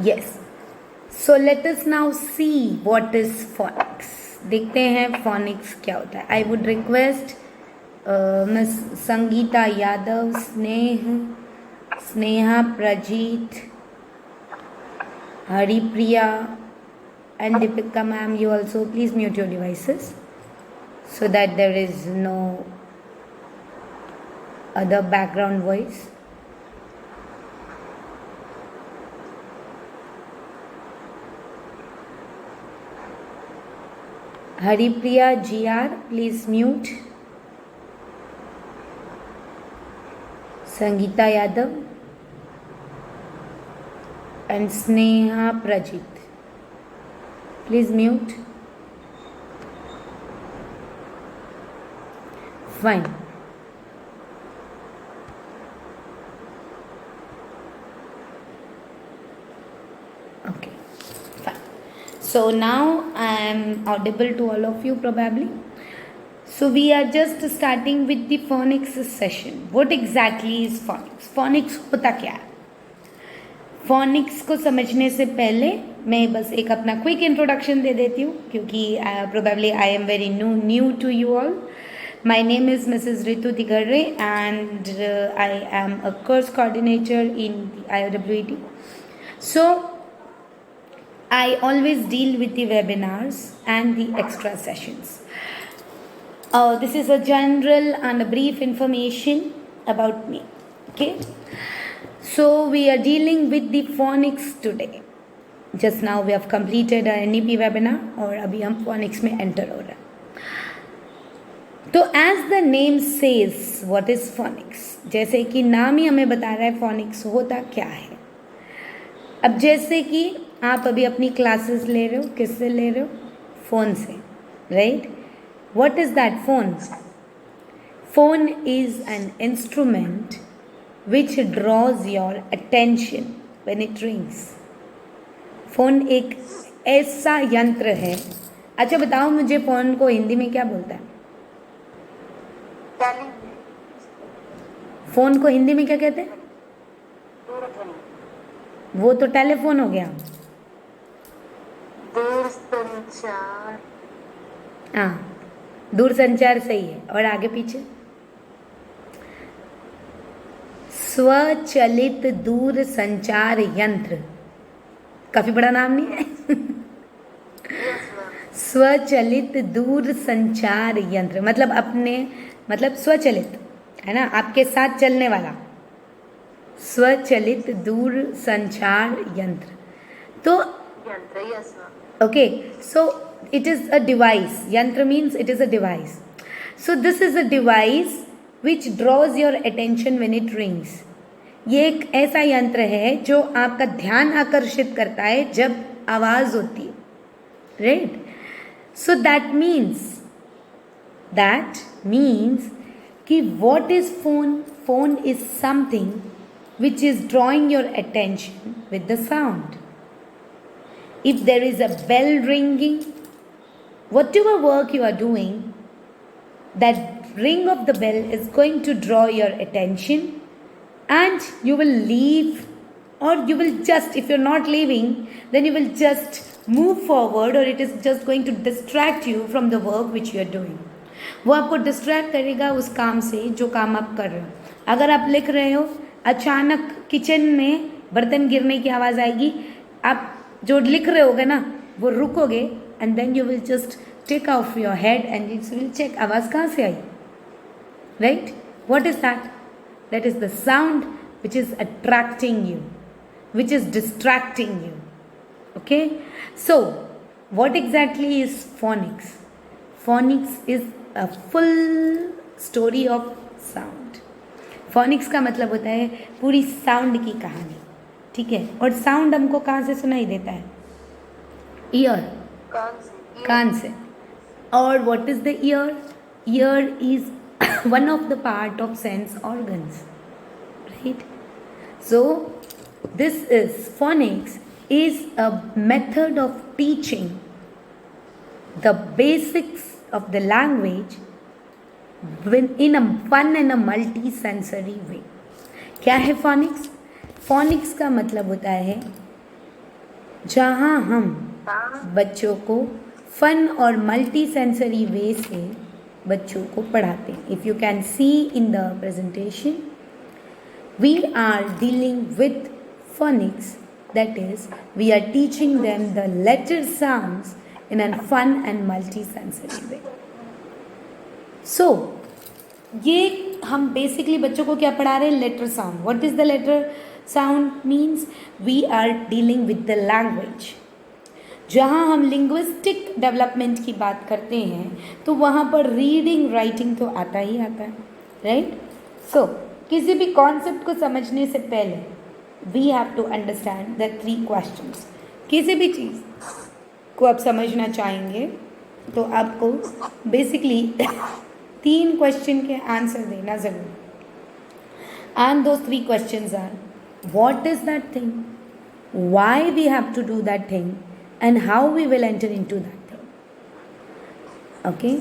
Yes. So let us now see what is phonics. देखते हैं phonics क्या होता है. I would request Miss Sangeeta Yadav, Sneha Prajit, Haripriya and Deepika ma'am, you also please mute your devices so that there is no other background voice. Haripriya GR, please mute. Sangeeta Yadav and Sneha Prajit, please mute. Fine. Okay, fine. So now I am audible to all of you probably. So we are just starting with the phonics session. What exactly is phonics? Phonics होता क्या है? phonics को समझने से पहले मैं बस एक अपना क्विक इंट्रोडक्शन दे देती हूँ क्योंकि probably I am very new to you all. My name is Mrs. Ritu Tigare and I am a course coordinator in the IOWET. So I always deal with the webinars and the extra sessions. This is a general and a brief information about me. Okay. So we are dealing with the phonics today. Just now we have completed a NEP webinar और अभी हम phonics में enter हो रहे हैं. तो as the name says, what is phonics? जैसे कि नाम ही हमें बता रहा है phonics होता क्या है. अब जैसे कि आप अभी अपनी क्लासेस ले रहे हो, किससे ले रहे हो? फोन से, right? What is that phone? Phone is an instrument which draws your attention when it rings. Phone एक ऐसा यंत्र है. अच्छा बताओ मुझे फोन को हिंदी में क्या बोलता है? फोन को हिंदी में क्या कहते हैं? वो तो टेलीफोन हो गया. दूरसंचार. हाँ, दूरसंचार सही है. और आगे पीछे? स्वचलित दूर संचार यंत्र. काफी बड़ा नाम नहीं है? स्वचलित दूर संचार यंत्र मतलब मतलब स्वचलित है ना, आपके साथ चलने वाला स्वचलित दूर संचार यंत्र. तो okay, so it is a device. Yantra means it is a device. So this is a device which draws your attention when it rings. ये एक ऐसा यंत्र है जो आपका ध्यान आकर्षित करता है जब आवाज होती है, right? So that means कि what is phone? Phone is something which is drawing your attention with the sound. If there is a bell ringing, whatever work you are doing, that ring of the bell is going to draw your attention and you will leave, or you will just, if you're not leaving, then you will just move forward, or it is just going to distract you from the work which you are doing. वो आपको distract करेगा उस काम से जो काम आप कर रहे हो. अगर आप लिख रहे हो, अचानक किचन में बर्तन गिरने की आवाज़ आएगी, आप जो लिख रहे होगे ना वो रुकोगे and then you will just take off your head and you will check आवाज़ कहाँ से आई, right? What is that? That is the sound which is attracting you, which is distracting you. Okay? So, what exactly is phonics? Phonics is a full story of sound. Phonics का मतलब होता है पूरी sound की कहानी, ठीक है? और साउंड हमको कहाँ से सुनाई देता है? ईयर, कान से. और what is the ear? Ear is one of the part of sense organs, right? So this is phonics is a method of teaching the basics of the language in a fun and a multi-sensory way. क्या है phonics? phonics का मतलब होता है जहाँ हम बच्चों को फन और मल्टी सेंसरी वे से बच्चों को पढ़ाते हैं. If you can see in the presentation, we are dealing with phonics, that is, we are teaching them the letter sounds in a fun and multi-sensory way. So, ये हम basically बच्चों को क्या पढ़ा रहे हैं? Letter sound. What is the letter sound means? We are dealing with the language. जहाँ हम लिंग्विस्टिक डेवलपमेंट की बात करते हैं तो वहाँ पर रीडिंग राइटिंग तो आता ही आता है, राइट? सो किसी भी कॉन्सेप्ट को समझने से पहले we have to understand the 3 questions. किसी भी चीज़ को आप समझना चाहेंगे तो आपको बेसिकली 3 क्वेश्चन के आंसर देना ज़रूरी. And those 3 questions are: what is that thing, why we have to do that thing, and how we will enter into that thing. Okay,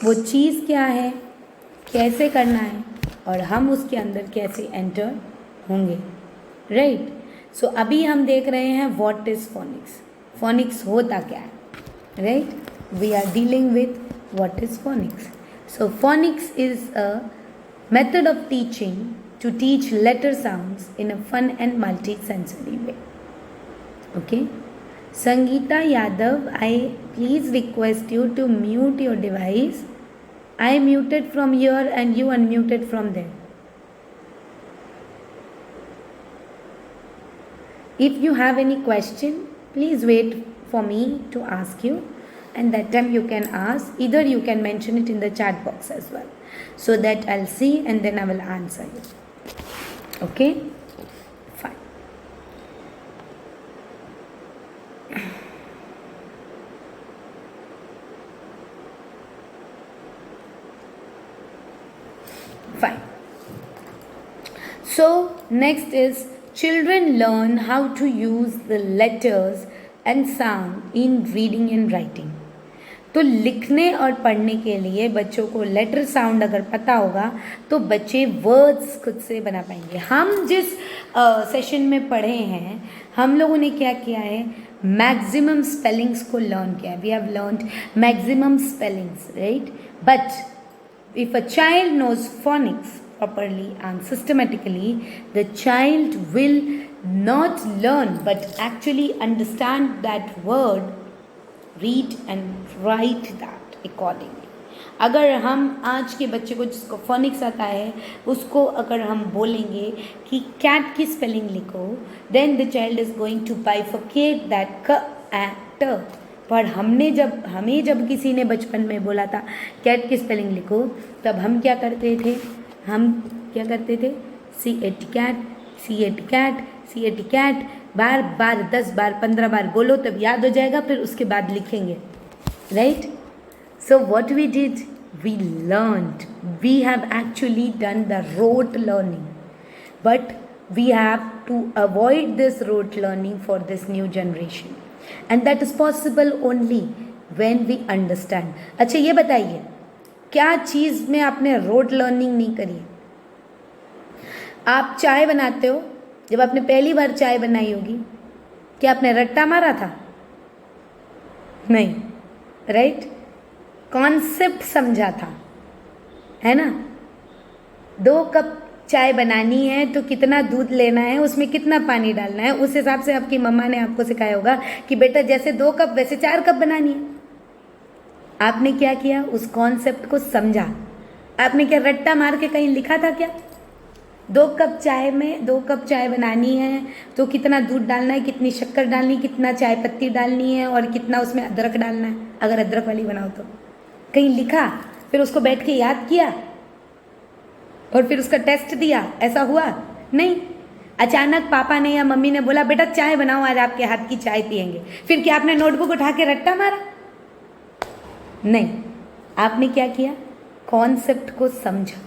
वो चीज़ क्या है, कैसे करना है, और हम उसके अंदर कैसे एंटर होंगे, राइट? सो अभी हम देख रहे हैं व्हाट इज़ फोनिक्स. फोनिक्स होता क्या है, right? We are dealing with what is phonics. So phonics is a method of teaching to teach letter sounds in a fun and multi sensory way. Okay, Sangeeta Yadav, I please request you to mute your device. I muted from here and you unmuted from there. If you have any question, please wait for me to ask you, and that time you can ask. Either you can mention it in the chat box as well, so that I'll see and then I will answer you. Okay? Fine. Fine. So next is children learn how to use the letters and sound in reading and writing. तो लिखने और पढ़ने के लिए बच्चों को letter sound अगर पता होगा तो बच्चे वर्ड्स खुद से बना पाएंगे. हम जिस सेशन में पढ़े हैं, हम लोगों ने क्या किया है? मैक्सिमम स्पेलिंग्स को लर्न किया है. We have learned maximum spellings, right? But if a child knows phonics properly and systematically, the child will not learn but actually understand that word, read and write that accordingly. अगर हम आज के बच्चे को जिसको phoenix आता है उसको अगर हम बोलेंगे कि कैट की स्पेलिंग लिखो, then the child is going to bifurcate that क and ट. पर हमें जब किसी ने बचपन में बोला था कैट की स्पेलिंग लिखो, तब हम क्या करते थे? C-A-T cat, C-A-T cat, C-A-T cat, बार 10 बार 15 बार बोलो तब याद हो जाएगा, फिर उसके बाद लिखेंगे, right? So what we did, we learned, we have actually done the rote learning, but we have to avoid this rote learning for this new generation. And that is possible only when we understand. अच्छा, ये बताइए क्या चीज़ में आपने road learning नहीं करी? आप चाय बनाते हो, जब आपने पहली बार चाय बनाई होगी, क्या आपने रट्टा मारा था? नहीं, राइट? कॉन्सेप्ट समझा था, है ना? 2 कप चाय बनानी है तो कितना दूध लेना है, उसमें कितना पानी डालना है, उस हिसाब से आपकी मम्मा ने आपको सिखाया होगा कि बेटा जैसे 2 कप वैसे 4 कप बनानी है. आपने क्या किया? उस कॉन्सेप्ट को समझा. आपने क्या रट्टा मार के कहीं लिखा था क्या? 2 कप चाय में 2 कप चाय बनानी है तो कितना दूध डालना है, कितनी शक्कर डालनी है, कितना चाय पत्ती डालनी है और कितना उसमें अदरक डालना है, अगर अदरक वाली बनाओ तो कहीं लिखा? फिर उसको बैठ के याद किया और फिर उसका टेस्ट दिया? ऐसा हुआ? नहीं. अचानक पापा ने या मम्मी ने बोला बेटा चाय बनाओ, आज आपके हाथ की चाय पियेंगे, फिर क्या आपने नोटबुक उठा के रट्टा मारा? नहीं. आपने क्या किया? कॉन्सेप्ट को समझा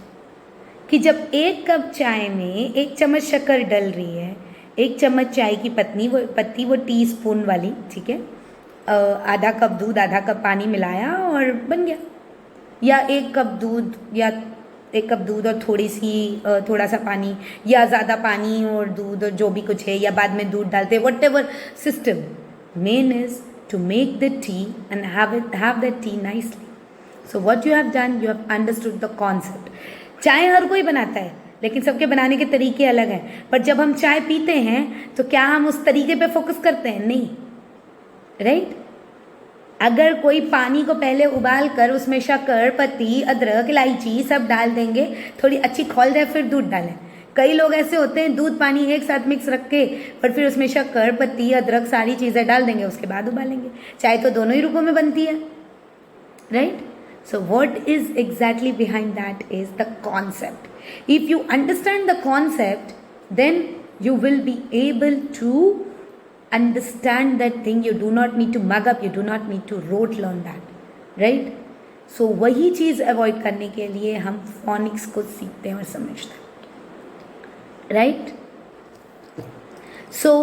कि जब 1 कप चाय में 1 चम्मच शक्कर डल रही है, 1 चम्मच चाय की पत्ती वो टीस्पून वाली, ठीक है, आधा कप दूध आधा कप पानी मिलाया और बन गया. या 1 कप दूध या 1 कप दूध और थोड़ा सा पानी, या ज़्यादा पानी और दूध और जो भी कुछ है, या बाद में दूध डालते, what ever system, Main is to make the tea and have that tea nicely. So what you have done, you have understood the concept. चाय हर कोई बनाता है, लेकिन सबके बनाने के तरीके अलग हैं. पर जब हम चाय पीते हैं तो क्या हम उस तरीके पे फोकस करते हैं? नहीं, राइट? अगर कोई पानी को पहले उबाल कर उसमें शक्कर, पत्ती, अदरक, इलायची सब डाल देंगे, थोड़ी अच्छी खौल जाए फिर दूध डालें. कई लोग ऐसे होते हैं दूध पानी एक साथ मिक्स रख के और फिर उसमें शक्कर, पत्ती, अदरक सारी चीज़ें डाल देंगे, उसके बाद उबालेंगे. चाय तो दोनों ही रूपों में बनती है, right? So what is exactly behind that is the concept. If you understand the concept, then you will be able to understand that thing. You do not need to mug up, you do not need to rote learn that, right? So वही चीज़ avoid करने के लिए हम phonics को सीखते हैं और समझते हैं, right? So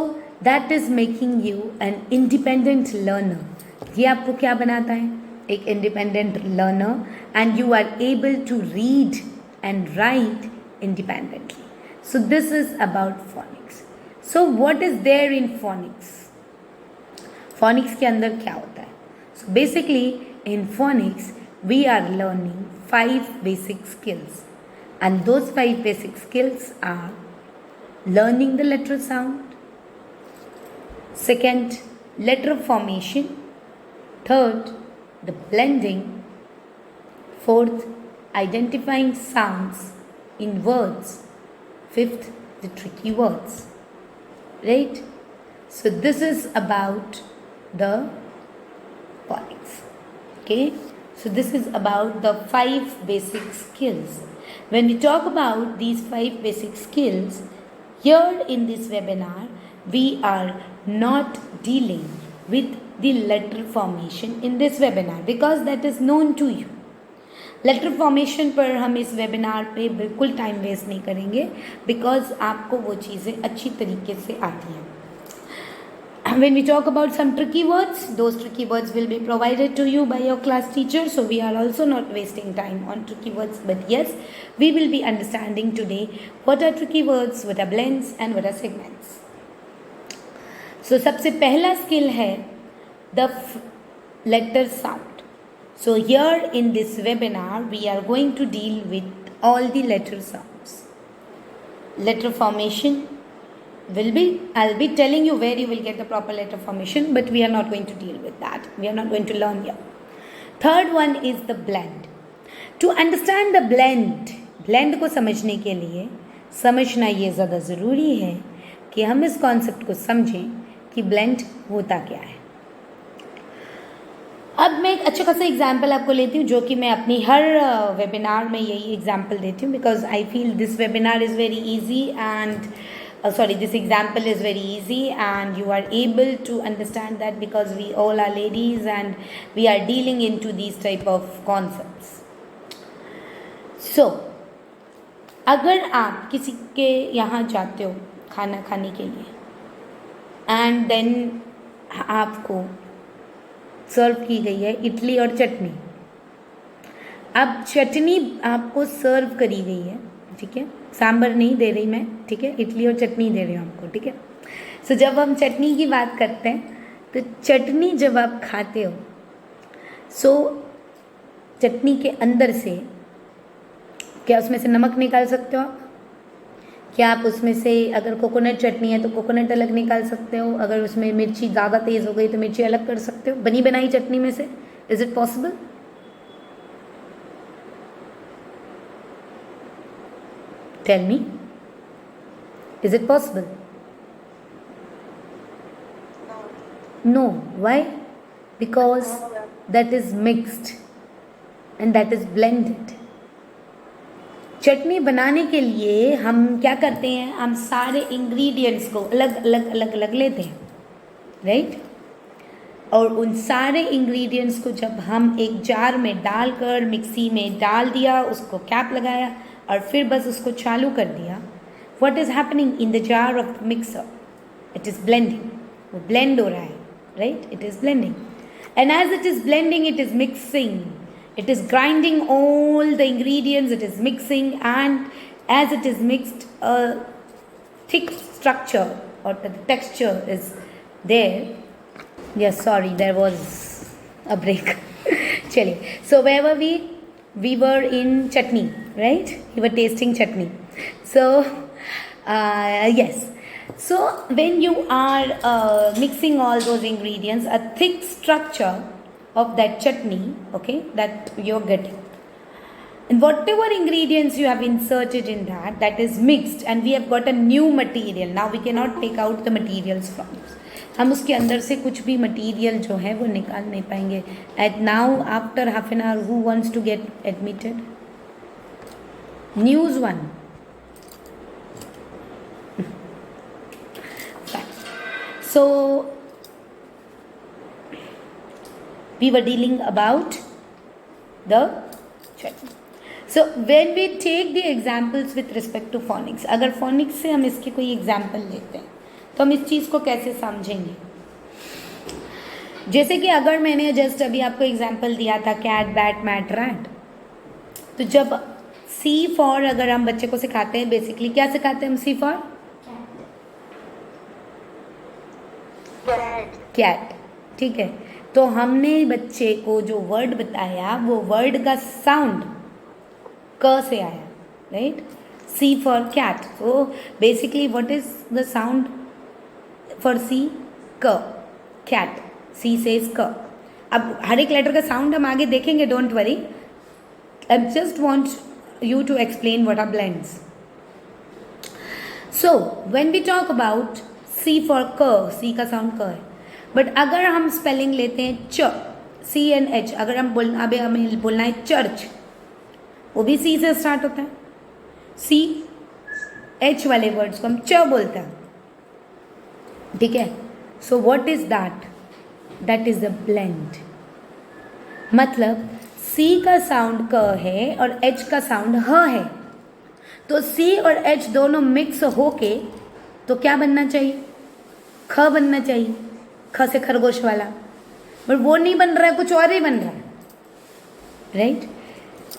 that is making you an independent learner. ये आपको क्या बनाता है? एक independent learner. And you are able to read and write independently. So this is about phonics. So what is there in phonics? Phonics के अंदर क्या होता है? So basically in phonics we are learning 5 basic skills, and those 5 basic skills are learning the letter sound, second letter formation, third the blending, fourth identifying sounds in words, fifth the tricky words, right? So this is about the phonics. Okay, so this is about the 5 basic skills. When we talk about these 5 basic skills, here in this webinar we are not dealing with the letter formation in this webinar because that is known to you. Letter formation पर हम इस webinar पे बिल्कुल time waste नहीं करेंगे because आपको वो चीज़ें अच्छी तरीके से आती हैं. When we talk about some tricky words, those tricky words will be provided to you by your class teacher, so we are also not wasting time on tricky words, but yes, we will be understanding today what are tricky words, what are blends and what are segments. So सबसे पहला skill है the letter sound. So here in this webinar we are going to deal with all the letter sounds. Letter formation will be, I'll be telling you where you will get the proper letter formation, but we are not going to deal with that. We are not going to learn here. Third one is the blend. To understand the blend को समझने के लिए समझना ये ज़्यादा ज़रूरी है कि हम इस कॉन्सेप्ट को समझें कि ब्लेंड होता क्या है. अब मैं एक अच्छा खासा एग्जाम्पल आपको लेती हूँ जो कि मैं अपनी हर वेबिनार में यही एग्जाम्पल देती हूँ because I feel this webinar is very easy and this example is very easy and you are able to understand that because we all are ladies and we are dealing into these type of concepts. So अगर आप किसी के यहाँ जाते हो खाना खाने के लिए एंड देन आपको सर्व की गई है इडली और चटनी. अब चटनी आपको सर्व करी गई है, ठीक है, सांभर नहीं दे रही मैं, ठीक है, इडली और चटनी दे रही हूँ आपको, ठीक है. सो जब हम चटनी की बात करते हैं तो चटनी जब आप खाते हो सो चटनी के अंदर से क्या उसमें से नमक निकाल सकते हो आप? क्या आप उसमें से अगर कोकोनट चटनी है तो कोकोनट अलग निकाल सकते हो? अगर उसमें मिर्ची ज़्यादा तेज़ हो गई तो मिर्ची अलग कर सकते हो बनी बनाई चटनी में से? Is it possible? Tell me, is it possible? No. Why? Because that is mixed and that is blended. चटनी बनाने के लिए हम क्या करते हैं? हम सारे इंग्रेडिएंट्स को अलग अलग लेते हैं, राइट? और उन सारे इंग्रेडिएंट्स को जब हम एक जार में डालकर मिक्सी में डाल दिया, उसको कैप लगाया और फिर बस उसको चालू कर दिया, what is happening in the jar of the mixer? It is blending. वो ब्लेंड हो रहा है, right? It is blending and as it is blending it is mixing, it is grinding all the ingredients, it is mixing, and as it is mixed a thick structure or the texture is there. Yes, sorry, there was a break. Chaliye. So where were we? We were in chutney, right? We were tasting chutney. So, yes. So when you are mixing all those ingredients, a thick structure of that chutney, okay, that you're getting. And whatever ingredients you have inserted in that, that is mixed, and we have got a new material. Now we cannot take out the materials from this. हम उसके अंदर से कुछ भी material जो है वो निकाल नहीं पाएंगे. At now after half an hour who wants to get admitted? News one. So we were dealing about the chutney. So when we take the examples with respect to phonics, अगर phonics से हम इसके कोई example लेते हैं तो हम इस चीज़ को कैसे समझेंगे? जैसे कि अगर मैंने जस्ट अभी आपको एग्जाम्पल दिया था कैट बैट मैट रैट, तो जब सी फॉर अगर हम बच्चे को सिखाते हैं, बेसिकली क्या सिखाते हैं हम? सी फॉर कैट. ठीक है, तो हमने बच्चे को जो वर्ड बताया वो वर्ड का साउंड क से आया, राइट? C for cat. तो basically what is the sound for C? क. कैट. सी सेज क. अब हर एक लेटर का साउंड हम आगे देखेंगे, don't worry. I just want you to explain what are blends. So when we talk about C for क, सी का साउंड क है, बट अगर हम स्पेलिंग लेते हैं च, सी एन एच, अगर हम बोलना, अभी हमें बोलना है चर्च, वो भी सी से स्टार्ट होता है. सी एच वाले वर्ड्स को हम च बोलते हैं. ठीक है, सो what is that? That is a blend. मतलब सी का साउंड क है और एच का साउंड ह है, तो सी और एच दोनों मिक्स होके तो क्या बनना चाहिए? ख बनना चाहिए. ख से खरगोश वाला, बट वो नहीं बन रहा है, कुछ और ही बन रहा है, right?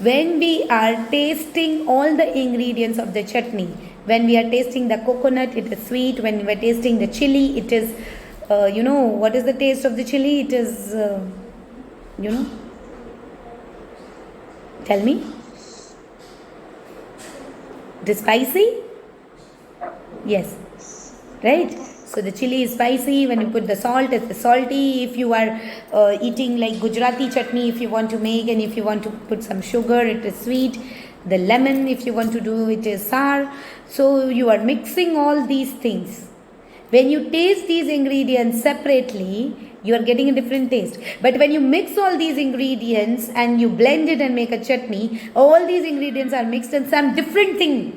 When we are tasting all the ingredients of the chutney, when we are tasting the coconut, it is sweet. When we are tasting the chili, it is, you know, what is the taste of the chili? It is, you know, tell me. It is spicy? Yes, right? So the chili is spicy. When you put the salt, it's salty. If you are eating like Gujarati chutney, if you want to make, and if you want to put some sugar, it is sweet. The lemon, if you want to do, it is sour. So you are mixing all these things. When you taste these ingredients separately, you are getting a different taste. But when you mix all these ingredients and you blend it and make a chutney, all these ingredients are mixed and some different thing,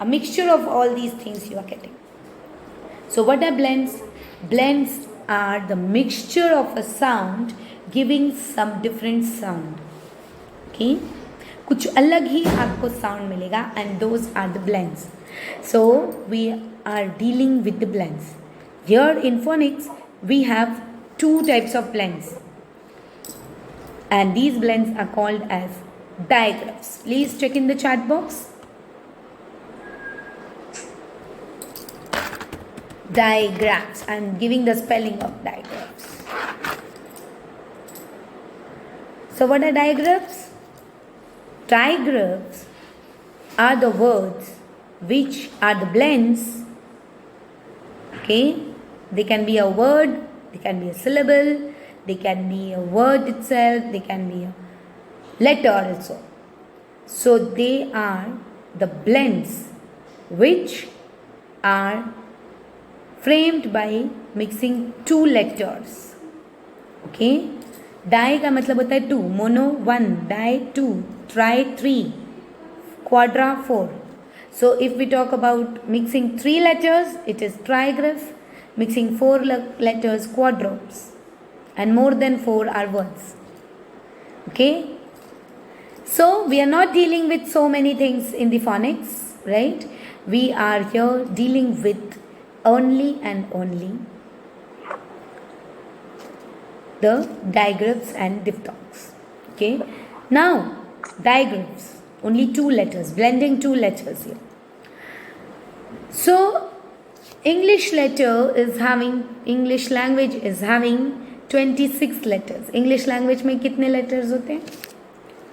a mixture of all these things you are getting. So what are blends? Blends are the mixture of a sound giving some different sound. Okay? कुछ अलग ही आपको sound मिलेगा, and those are the blends. So we are dealing with the blends. Here in phonics we have two types of blends, and these blends are called as digraphs. Please check in the chat box. Digraphs. I am giving the spelling of digraphs. So what are digraphs? Digraphs are the words which are the blends. Okay, they can be a word, they can be a syllable, they can be a word itself, they can be a letter also. So they are the blends which are framed by mixing two letters. Okay, di का मतलब होता है two, mono one, di two, tri three, quadra four. So if we talk about mixing three letters, it is trigraph. Mixing four letters, quadrops, and more than four are words. Okay, so we are not dealing with so many things in the phonics, right? We are here dealing with only and only the digraphs and diphthongs. Okay, now digraphs, only two letters, blending two letters here. So English language is having 26 letters. English language में कितने letters होते हैं?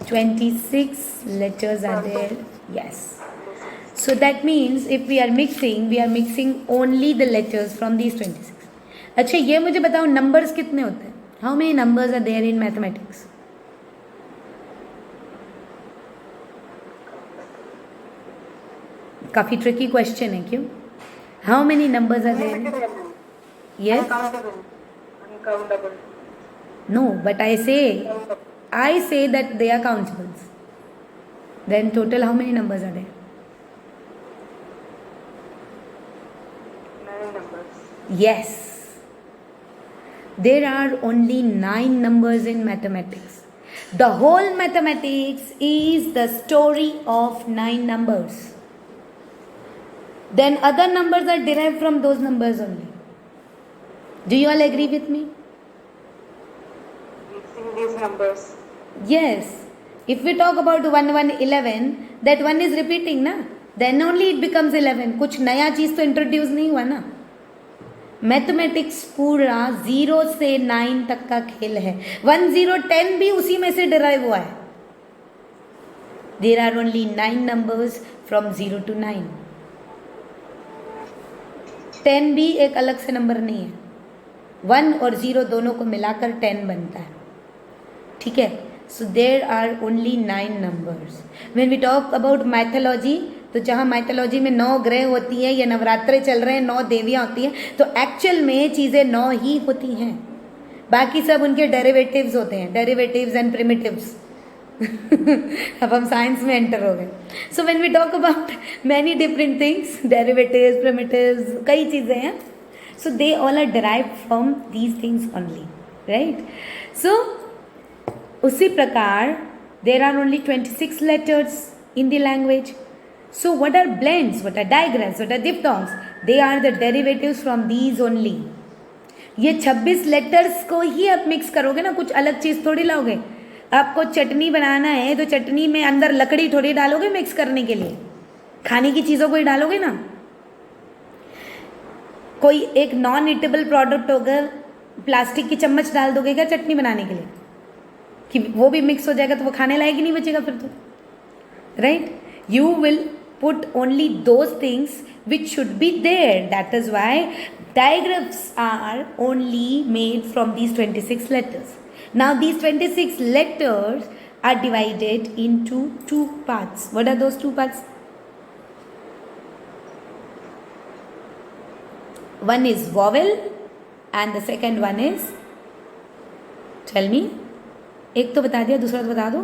26 letters are there. Yes. So that means if we are mixing only the letters from these 26. अच्छा, ये मुझे बताओ numbers कितने होते हैं? How many numbers are there in mathematics? काफी tricky question है क्यों? How many numbers are there? Yes. Uncountable. No, but I say that they are countables. Then total how many numbers are there? 9 numbers. Yes. There are only 9 numbers in mathematics. The whole mathematics is the story of 9 numbers. Then other numbers are derived from those numbers only. Do you all agree with me? Mixing these numbers. Yes. If we talk about 1, 1, 11, that 1 is repeating na? Then only it becomes 11. कुछ नया चीज तो introduce नहीं हुआ ना. Mathematics पूरा 0 से 9 तक का खेल है. 1, 0, 10 भी उसी में से डिराइव हुआ है. There are only 9 numbers from 0 to 9. 10 भी एक अलग से नंबर नहीं है. 1 और 0 दोनों को मिलाकर 10 बनता है. ठीक है. So there are only 9 numbers. When we talk about mythology, तो जहाँ mythology में 9 ग्रह होती हैं या नवरात्रे चल रहे हैं 9 देवियाँ होती हैं, तो एक्चुअल में चीज़ें 9 ही होती हैं. बाकी सब उनके डेरिवेटिव्स होते हैं, डेरिवेटिव्स एंड प्रिमिटिव्स. अब हम साइंस में एंटर हो गए. So when we talk about many different things, derivatives, primitives, कई चीज़ें हैं. So they all are derived from these things only, right. So उसी प्रकार there are only 26 letters in the language. So what are blends, what are digraphs, what are diphthongs? They are the derivatives from these only. ये 26 letters को ही आप mix करोगे ना, कुछ अलग चीज़ थोड़ी लाओगे. आपको चटनी बनाना है तो चटनी में अंदर लकड़ी थोड़ी डालोगे मिक्स करने के लिए, खाने की चीज़ों को ही डालोगे ना. कोई एक नॉन ईटेबल प्रोडक्ट होगा, प्लास्टिक की चम्मच डाल दोगे क्या चटनी बनाने के लिए, कि वो भी मिक्स हो जाएगा तो वो खाने लायक ही नहीं बचेगा फिर तो, right. You will put only those things which should be there. That is why digraphs are only made from these 26 letters. Now these 26 letters are divided into 2 parts. What are those 2 parts? One is vowel and the second one is, tell me. एक तो बता दिया, दूसरा तो बता दो.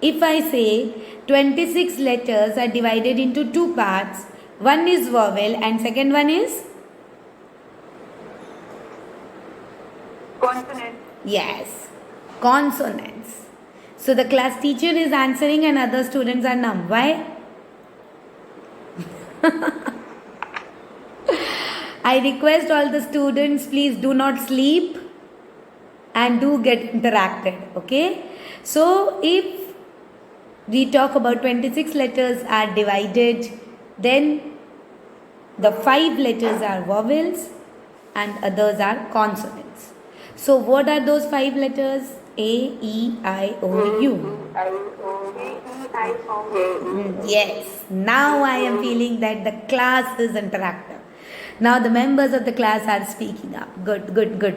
If I say 26 letters are divided into 2 parts, one is vowel and second one is? Consonant. Yes, consonants. So the class teacher is answering and other students are numb. Why? I request all the students, please do not sleep and do get interacted, okay? So if we talk about 26 letters are divided, then the 5 letters are vowels and others are consonants. So what are those 5 letters? A, E, I, O, U. Yes, now I am feeling that the class is interactive. Now the members of the class are speaking up. Good.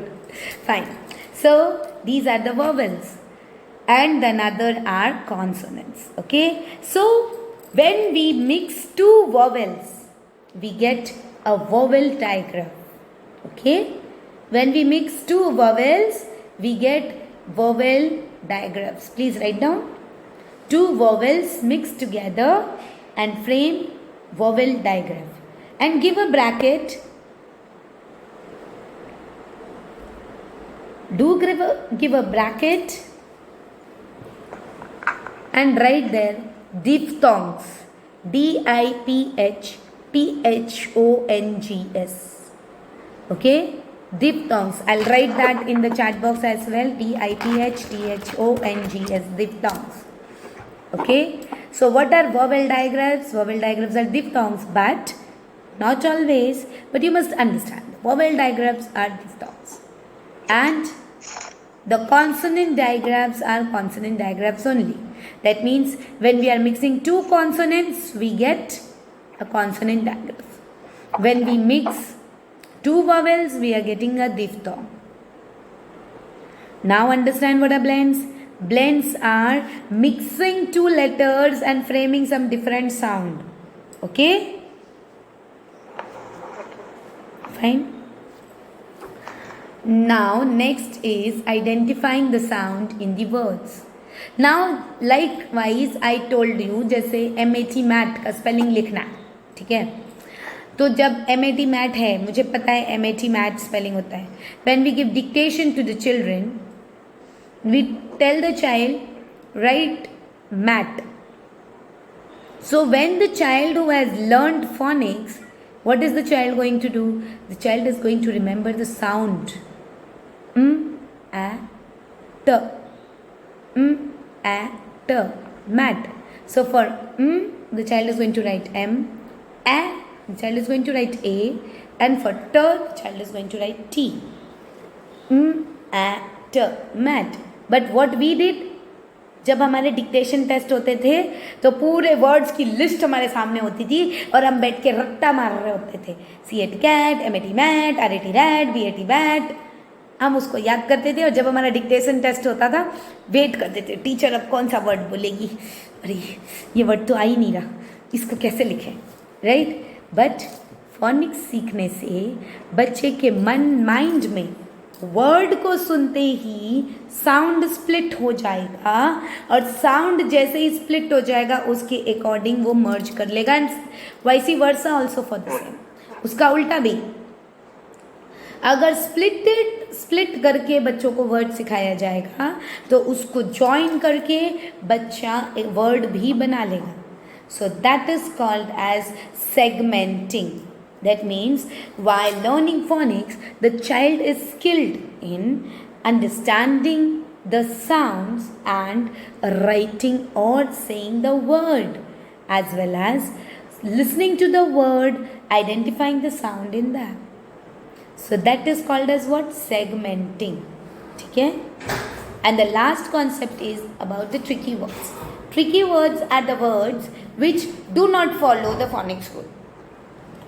Fine. So these are the vowels and the other are consonants. Okay. So when we mix 2 vowels, we get a vowel digraph. Okay. When we mix 2 vowels, we get vowel digraphs. Please write down. 2 vowels mixed together and frame vowel digraph. And give a bracket. Do give a bracket and write there diphthongs. DIPHTHONGS. Okay, diphthongs. I'll write that in the chat box as well. DIPHTHONGS. Diphthongs. Okay. So what are vowel digraphs? Vowel digraphs are diphthongs, but not always, but you must understand. The vowel digraphs are diphthongs. And the consonant digraphs are consonant digraphs only. That means when we are mixing two consonants, we get a consonant digraph. When we mix two vowels, we are getting a diphthong. Now understand what are blends? Blends are mixing two letters and framing some different sound. Okay? Fine. Now next is identifying the sound in the words. Now likewise I told you जैसे MAT mat का spelling लिखना है, ठीक है? तो जब MAT mat है, मुझे पता है MAT मैट स्पेलिंग होता है. When we give dictation to the children, we tell the child write mat. So when the child who has learned phonics, what is the child going to do? The child is going to remember the sound. A, T. A, T. Mat. So for the child is going to write M. A, the child is going to write A. And for T, the child is going to write T. A, T. Mat. But what we did, जब हमारे dictation test होते थे तो पूरे words की list हमारे सामने होती थी और हम बैठ के रट्टा मार रहे होते थे. CAT cat, MAT mat, RAT rat, BAT bat. हम उसको याद करते थे और जब हमारा डिक्टेशन टेस्ट होता था वेट करते थे टीचर अब कौन सा वर्ड बोलेगी. अरे ये वर्ड तो आ ही नहीं रहा, इसको कैसे लिखें, राइट? बट फोनिक्स सीखने से बच्चे के माइंड में वर्ड को सुनते ही साउंड स्प्लिट हो जाएगा और साउंड जैसे ही स्प्लिट हो जाएगा उसके अकॉर्डिंग वो मर्ज कर लेगा. And वाइसी versa also for the same. उसका उल्टा भी, अगर स्प्लिट करके बच्चों को वर्ड सिखाया जाएगा तो उसको जॉइन करके बच्चा एक वर्ड भी बना लेगा. So that is called as segmenting. That means while learning phonics, the child is skilled in understanding the sounds and writing or saying the word, as well as listening to the word, identifying the sound in that. So that is called as what? Segmenting. Okay? And the last concept is about the tricky words. Tricky words are the words which do not follow the phonics rule.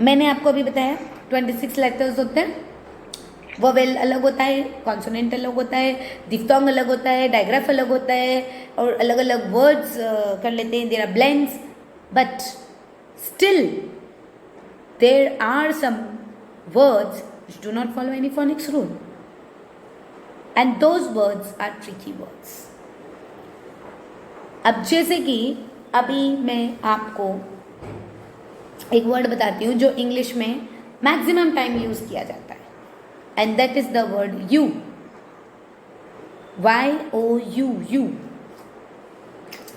मैंने आपको अभी बताया 26 letters होते हैं. Vowel अलग होता है, consonant अलग होता है, डिफ्थोंग अलग होता है, डायग्राफ अलग होता है और अलग अलग वर्ड्स कर लेते हैं. There are blends, but still there are some words which do not follow any phonics rule, and those words are tricky words. अब जैसे कि अभी मैं आपको एक वर्ड बताती हूँ जो इंग्लिश में मैक्सिमम टाइम यूज किया जाता है, and that is the word you. YOU, you.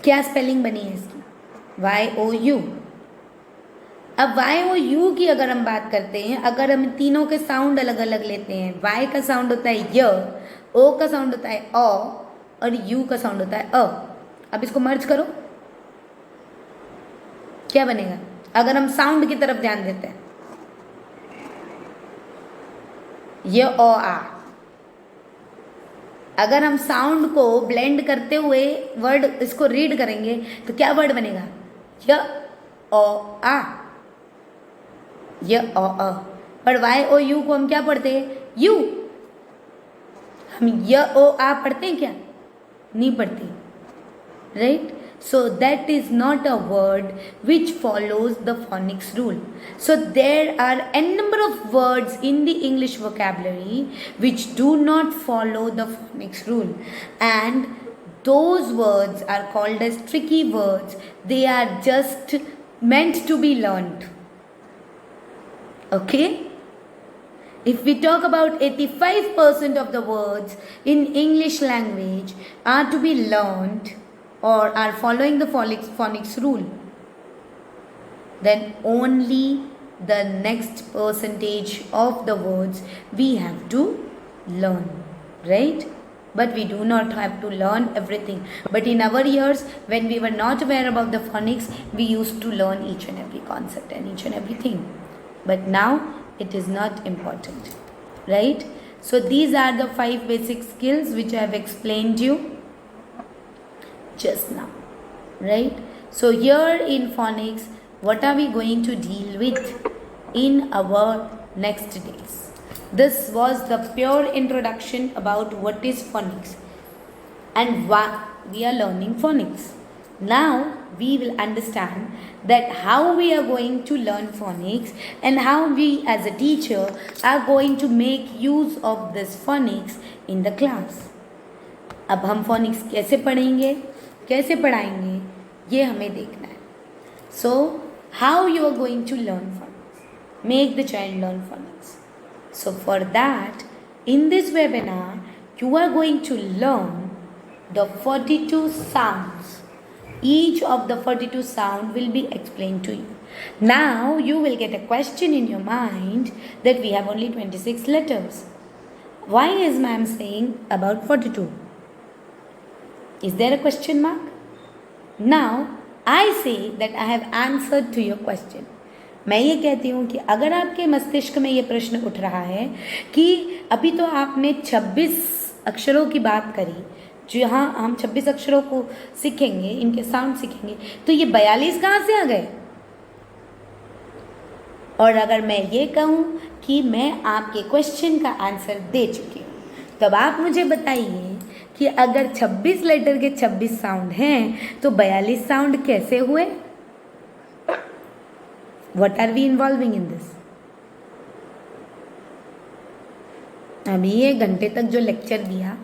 क्या स्पेलिंग बनी है इसकी? YOU. अब YOU की अगर हम बात करते हैं, अगर हम तीनों के साउंड अलग अलग लेते हैं, Y का साउंड होता है य, O का साउंड होता है अ और U का साउंड होता है अ. अब इसको मर्ज करो, क्या बनेगा? अगर हम साउंड की तरफ ध्यान देते हैं, य ओ आ. अगर हम साउंड को ब्लेंड करते हुए वर्ड इसको रीड करेंगे तो क्या वर्ड बनेगा? य ओ आ, य ओ अ. पर YOU को हम क्या पढ़ते हैं? यू. हम य ओ आ पढ़ते हैं क्या? नहीं पढ़ते, right? So that is not a word which follows the phonics rule. So there are n number of words in the English vocabulary which do not follow the phonics rule, and those words are called as tricky words. They are just meant to be learned. Okay? If we talk about 85% of the words in English language are to be learned or are following the phonics rule, then only the next percentage of the words we have to learn, right? But we do not have to learn everything. But in our years, when we were not aware about the phonics, we used to learn each and every concept and each and everything. but now it is not important, right? So these are the 5 basic skills which I have explained you just now, right? So here in phonics, what are we going to deal with in our next days? This was the pure introduction about what is phonics and why we are learning phonics. Now we will understand that how we are going to learn phonics and how we as a teacher are going to make use of this phonics in the class. अब हम phonics कैसे पढ़ेंगे, कैसे पढ़ाएंगे, ये हमें देखना है. So how you are going to learn phonics? Make the child learn phonics. So for that, in this webinar, you are going to learn the 42 sounds. Each of the 42 sound will be explained to you. Now you will get a question in your mind that we have only 26 letters. Why is ma'am saying about 42? Is there a question mark? Now I say that I have answered to your question. मैं ये कहती हूँ कि अगर आपके मस्तिष्क में ये प्रश्न उठ रहा है कि अभी तो आपने 26 अक्षरों की बात करी, जहाँ हम 26 अक्षरों को सीखेंगे, इनके साउंड सीखेंगे, तो ये 42 कहाँ से आ गए? और अगर मैं ये कहूँ कि मैं आपके क्वेश्चन का आंसर दे चुकी हूँ, तब आप मुझे बताइए कि अगर 26 लेटर के 26 साउंड हैं तो 42 साउंड कैसे हुए? What are we involving in this? अभी ये घंटे तक जो लेक्चर दिया,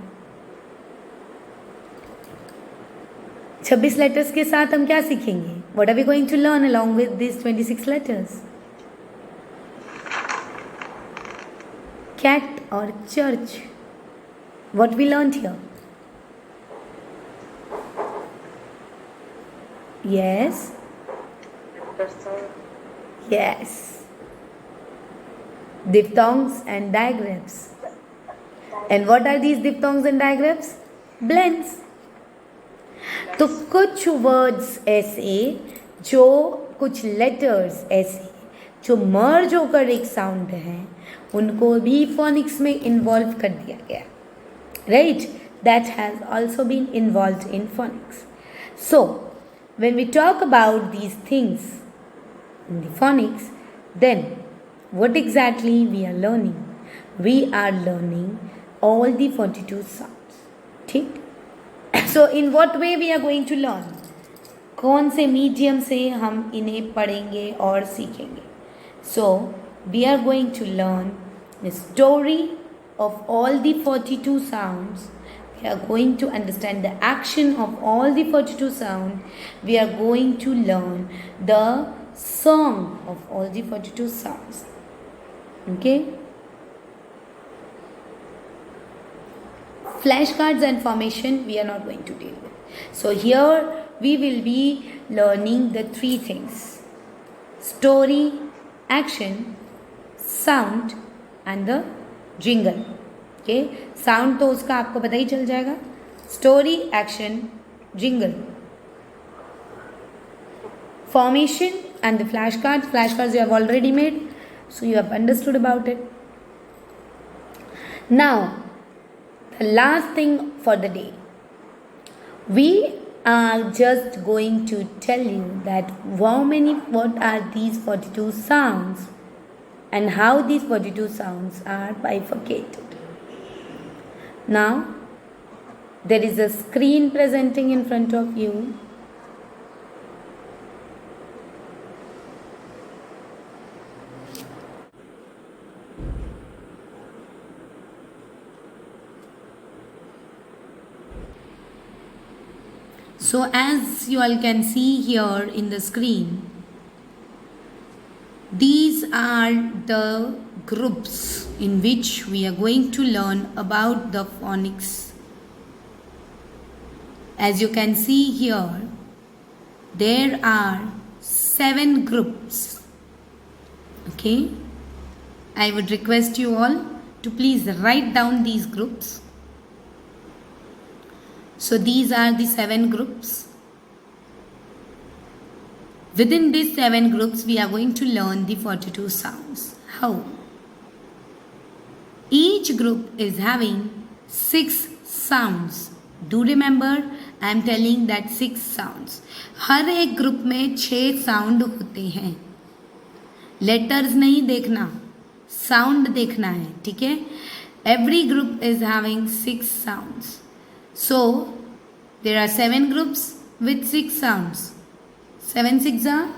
26 लेटर्स के साथ हम क्या सीखेंगे? What are we going to learn along with these 26 letters? Cat or church? What we learned here? Yes. Yes. Diphthongs and digraphs. And what are these diphthongs and digraphs? Blends. तो कुछ words ऐसे, जो कुछ letters ऐसे जो मर्ज होकर एक sound है, उनको भी फोनिक्स में इन्वॉल्व कर दिया गया, right? That has also been involve in phonics. So when we talk about these things in the phonics, then what exactly we are learning? We are learning all the 42 sounds. ठीक? So in what way we are going to learn? कौन से medium से हम इन्हें पढ़ेंगे और सीखेंगे? So we are going to learn the story of all the 42 sounds. We are going to understand the action of all the 42 sounds. We are going to learn the song of all the 42 sounds. Okay? Flashcards and formation we are not going to deal with. So here we will be learning the 3 things: story, action, sound and the jingle. Okay? Sound तो उसका आपको पता ही चल जाएगा. Story, action, jingle. Formation and the flashcards. Flashcards you have already made, so you have understood about it. Now, the last thing for the day. We are just going to tell you that what are these 42 sounds and how these 42 sounds are bifurcated. Now, there is a screen presenting in front of you. So as you all can see here in the screen, these are the groups in which we are going to learn about the phonics. As you can see here, there are 7 groups. Okay? I would request you all to please write down these groups. So these are the 7 groups Within these 7 groups, we are going to learn the 42 sounds. How? Each group is having 6 sounds. Do remember, I am telling that 6 sounds. हर एक group में 6 sound होते हैं. Letters नहीं देखना, sound देखना है, ठीक है. Every group is having 6 sounds. So, there are 7 groups with 6 sounds. 7 6 are?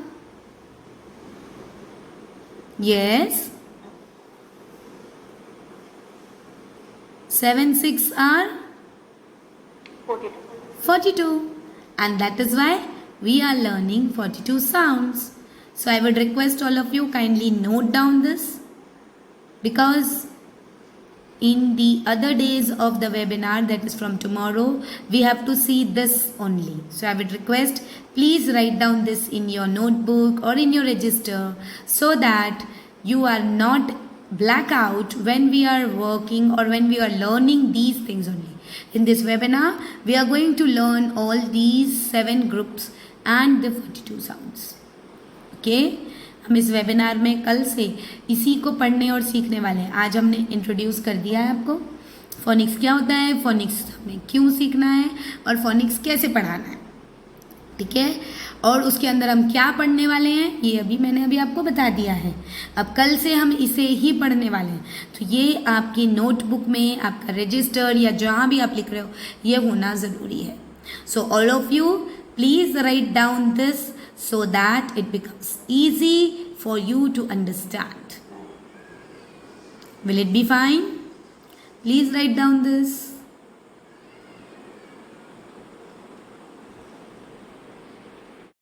Yes. 7 6 are? 42. 42. And that is why we are learning 42 sounds. So I would request all of you kindly note down this, because in the other days of the webinar, that is from tomorrow, we have to see this only. So I would request, please write down this in your notebook or in your register, so that you are not black out when we are working or when we are learning these things only. In this webinar, we are going to learn all these 7 groups and the 42 sounds. Okay? हम इस webinar में कल से इसी को पढ़ने और सीखने वाले हैं. आज हमने इंट्रोड्यूस कर दिया है आपको फोनिक्स क्या होता है, फोनिक्स हमें क्यों सीखना है और फोनिक्स कैसे पढ़ाना है, ठीक है. और उसके अंदर हम क्या पढ़ने वाले हैं ये मैंने अभी आपको बता दिया है. अब कल से हम इसे ही पढ़ने वाले हैं. तो ये आपकी नोटबुक में, आपका रजिस्टर या जहाँ भी आप लिख रहे हो, ये होना ज़रूरी है. So all of you please write down this, so that it becomes easy for you to understand. Will it be fine? Please write down this.